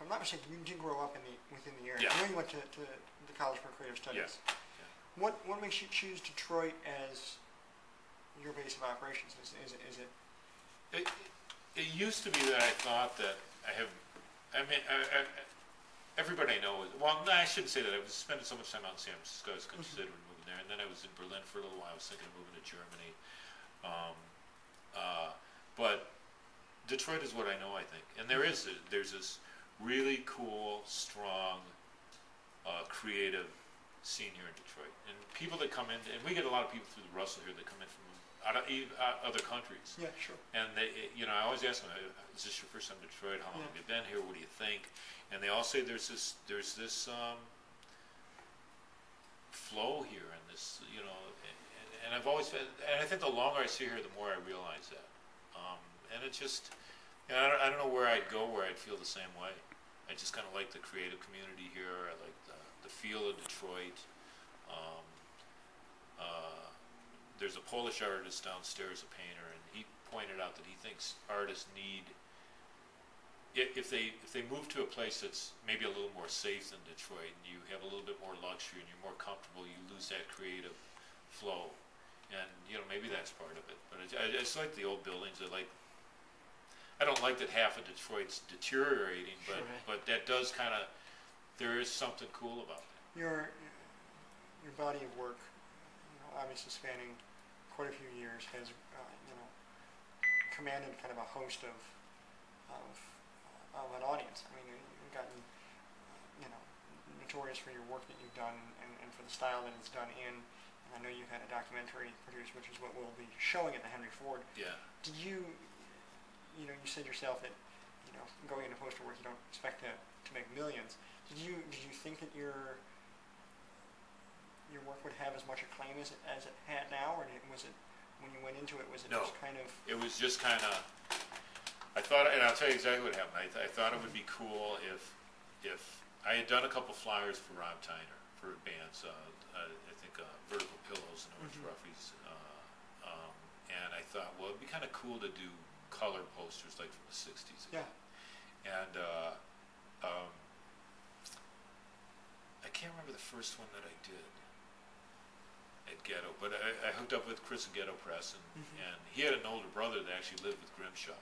I'm not mistaken, you did grow up within the area. Yeah. I know you went to the College for Creative Studies. Yeah. What makes you choose Detroit as your base of operations? Is it? It used to be that I thought that everybody I know is, well, no, I shouldn't say that. I was spending so much time out in San Francisco, I was considering moving there, and then I was in Berlin for a little while. I was thinking of moving to Germany. But Detroit is what I know, I think. And there's this really cool, strong, creative scene here in Detroit. And people that come in, and we get a lot of people through the Russell here that come in from other countries. Yeah, sure. And they, I always ask them, is this your first time in Detroit? How long have you been here? What do you think? And they all say there's this flow here, and this, and I've always, and I think the longer I see here, the more I realize that. And it just, I don't know where I'd go where I'd feel the same way. I just kind of like the creative community here. I like the feel of Detroit. There's a Polish artist downstairs, a painter, and he pointed out that he thinks artists need, if they move to a place that's maybe a little more safe than Detroit, and you have a little bit more luxury and you're more comfortable, you lose that creative flow. And maybe that's part of it. But I just like the old buildings. I don't like that half of Detroit's deteriorating, but that does kind of, there is something cool about it. Your body of work, obviously spanning quite a few years, has commanded kind of a host of an audience. I mean, you've gotten notorious for your work that you've done and for the style that it's done in. And I know you've had a documentary produced, which is what we'll be showing at the Henry Ford. Yeah. Did you said yourself that going into poster work you don't expect to make millions. Did you think that your work would have as much acclaim as it had now, or was it, when you went into it, was it No, just kind of? It was just kind of, I thought, and I'll tell you exactly what happened. I thought it would be cool if I had done a couple flyers for Rob Tyner for bands, I think Vertical Pillows and Orange Roughies, and I thought, well, it'd be kind of cool to do color posters like from the 60s again. Yeah. And I can't remember the first one that I did at Ghetto, but I hooked up with Chris at Ghetto Press, and he had an older brother that actually lived with Grimshaw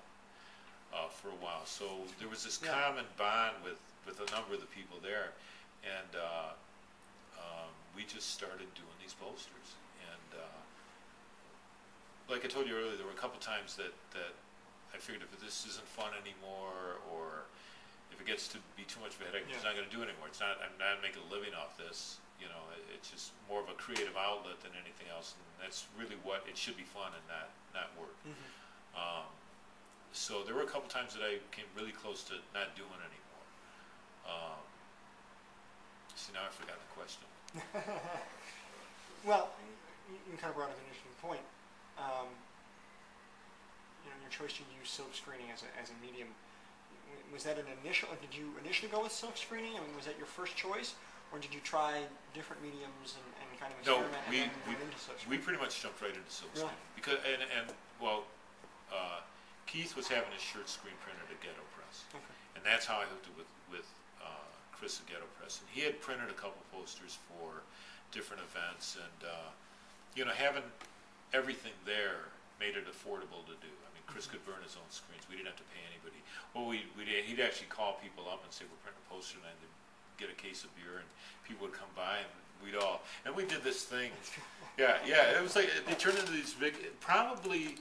for a while. So there was this common bond with a number of the people there, and we just started doing these posters. And like I told you earlier, there were a couple times that I figured if this isn't fun anymore, or if it gets to be too much of a headache, I'm just not going to do it anymore. I'm not making a living off this. It's just more of a creative outlet than anything else, and that's really what it should be, fun and not work. So there were a couple times that I came really close to not doing anymore. See, now I forgot the question. Well, you kind of brought up an interesting point. Your choice to use silk screening as a medium, was that did you initially go with silk screening? I mean, was that your first choice, or did you try different mediums and kind of experiment and then went into silk screening? We pretty much jumped right into silk screening. Because Keith was having his shirt screen printed at Ghetto Press, and that's how I hooked it with Chris at Ghetto Press. And he had printed a couple posters for different events, and having everything there made it affordable to do. I mean, Chris could burn his own screens. We didn't have to pay anybody. Well, he'd actually call people up and say, we're printing a poster, and I'd get a case of beer, and people would come by, and we did this thing. Yeah, it was like, it turned into these big, probably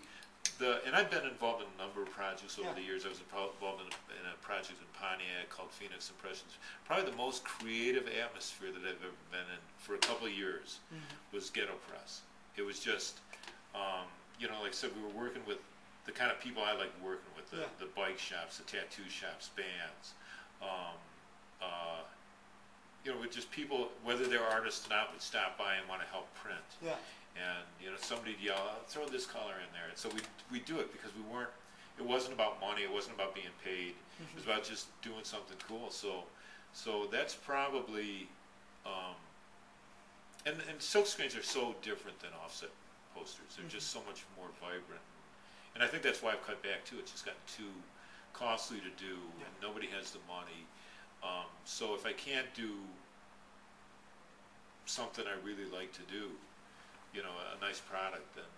and I've been involved in a number of projects over the years. I was involved in a project in Pontiac called Phoenix Impressions. Probably the most creative atmosphere that I've ever been in for a couple of years was Ghetto Press. It was just, like I said, we were working with the kind of people I like working with, the bike shops, the tattoo shops, bands, with just people, whether they're artists or not, would stop by and want to help print. Yeah. And somebody'd yell, throw this color in there. And so we do it because it wasn't about money, it wasn't about being paid. It was about just doing something cool. So that's probably, and silk screens are so different than offset posters. They're just so much more vibrant. And I think that's why I've cut back too. It's just gotten too costly to do, and nobody has the money. So if I can't do something I really like to do, you know, a nice product, then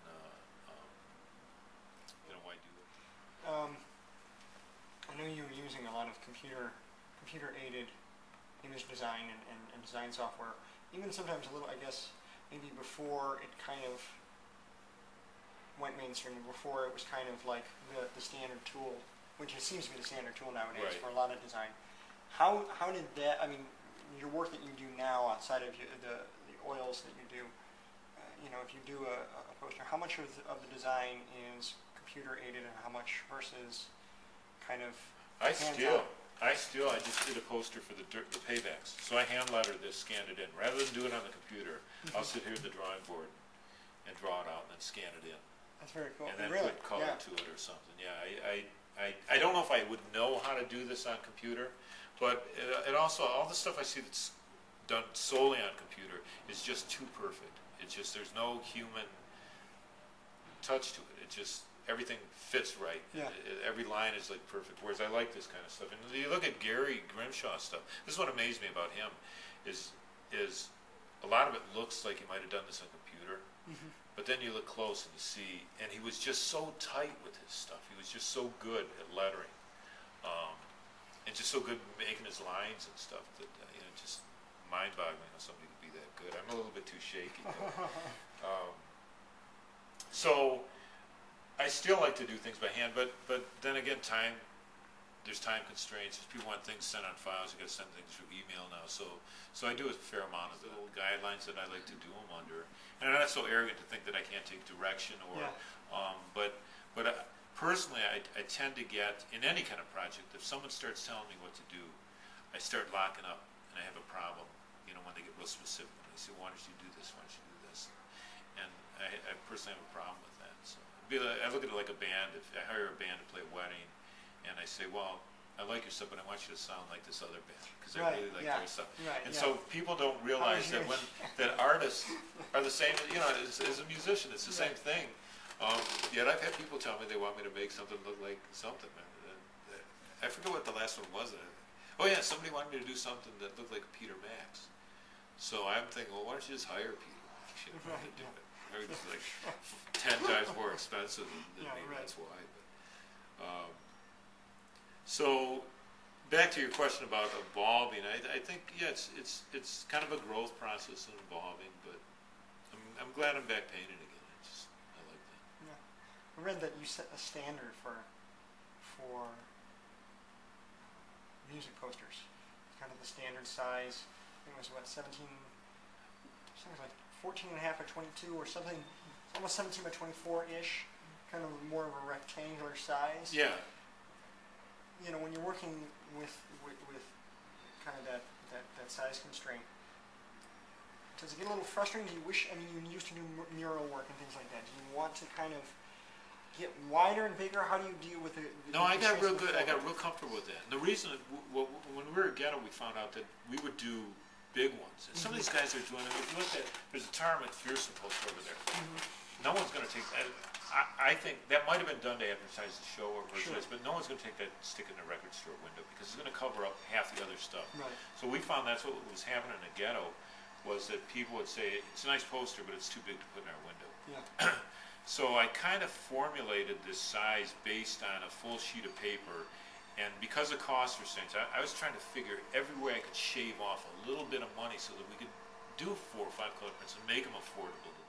you know, why do it? I know you were using a lot of computer-aided image design and design software, even sometimes a little, I guess, maybe before it kind of went mainstream, before it was kind of like the standard tool, which it seems to be the standard tool nowadays for a lot of design. How did that, I mean, your work that you do now outside of the oils that you do, you know, if you do a poster, how much of the design is computer aided and how much versus kind of I just did a poster for the paybacks. So I hand lettered this, scanned it in. Rather than do it on the computer, I'll sit here at the drawing board and draw it out and then scan it in. That's very cool. And then put color to it or something. Yeah, I don't know if I would know how to do this on computer, but it also, all the stuff I see that's done solely on computer is just too perfect. It's just, there's no human touch to it. It just, everything fits right. Yeah. Every line is like perfect, whereas I like this kind of stuff. And you look at Gary Grimshaw's stuff, this is what amazed me about him, is a lot of it looks like he might have done this on computer, but then you look close and you see, and he was just so tight with his stuff. He was just so good at lettering, and just so good at making his lines and stuff that, you know, just mind-boggling how somebody could be that good. I'm a little bit too shaky. So I still like to do things by hand, but then again, there's time constraints. If people want things sent on files, you got to send things through email now. So I do a fair amount of the guidelines that I like to do them under. And I'm not so arrogant to think that I can't take direction or, but personally, I tend to get, in any kind of project, if someone starts telling me what to do, I start locking up and I have a problem, you know, when they get real specific. They say, why don't you do this, why don't you do this? And I personally have a problem with that. So I look at it like a band. If I hire a band to play a wedding, and I say, well, I like your stuff, but I want you to sound like this other band because I really like their stuff. So people don't realize that that artists are the same. You know, as a musician, it's the same thing. Yet I've had people tell me they want me to make something look like something. I forget what the last one was. Oh yeah, somebody wanted me to do something that looked like Peter Max. So I'm thinking, well, why don't you just hire people to do it? It's like 10 times more expensive than me. That's why. But, so back to your question about evolving. I think it's kind of a growth process and evolving. But I'm glad I'm back painting again. I like that. Yeah, I read that you set a standard for music posters. Kind of the standard size. I think it was what 17. Something like 14 and a half by 22 or something, almost 17 by 24-ish, kind of more of a rectangular size. Yeah. You know, when you're working with kind of that size constraint, does it get a little frustrating? Do you wish, I mean, you used to do mural work and things like that. Do you want to kind of get wider and bigger? How do you deal with it? No, I got real good. I got real comfortable with that. And the reason, when we were at Ghetto, we found out that we would do big ones. And some of these guys are doing it. If you look at, there's a Tar McPherson poster over there. No one's going to take that. I think that might have been done to advertise the show or merchandise, but no one's going to take that and stick it in a record store window because it's going to cover up half the other stuff. Right. So we found that's what was happening in the Ghetto, was that people would say, it's a nice poster, but it's too big to put in our window. Yeah. So I kind of formulated this size based on a full sheet of paper. And because of cost restraints, I was trying to figure every way I could shave off a little bit of money so that we could do 4 or 5 color prints and make them affordable to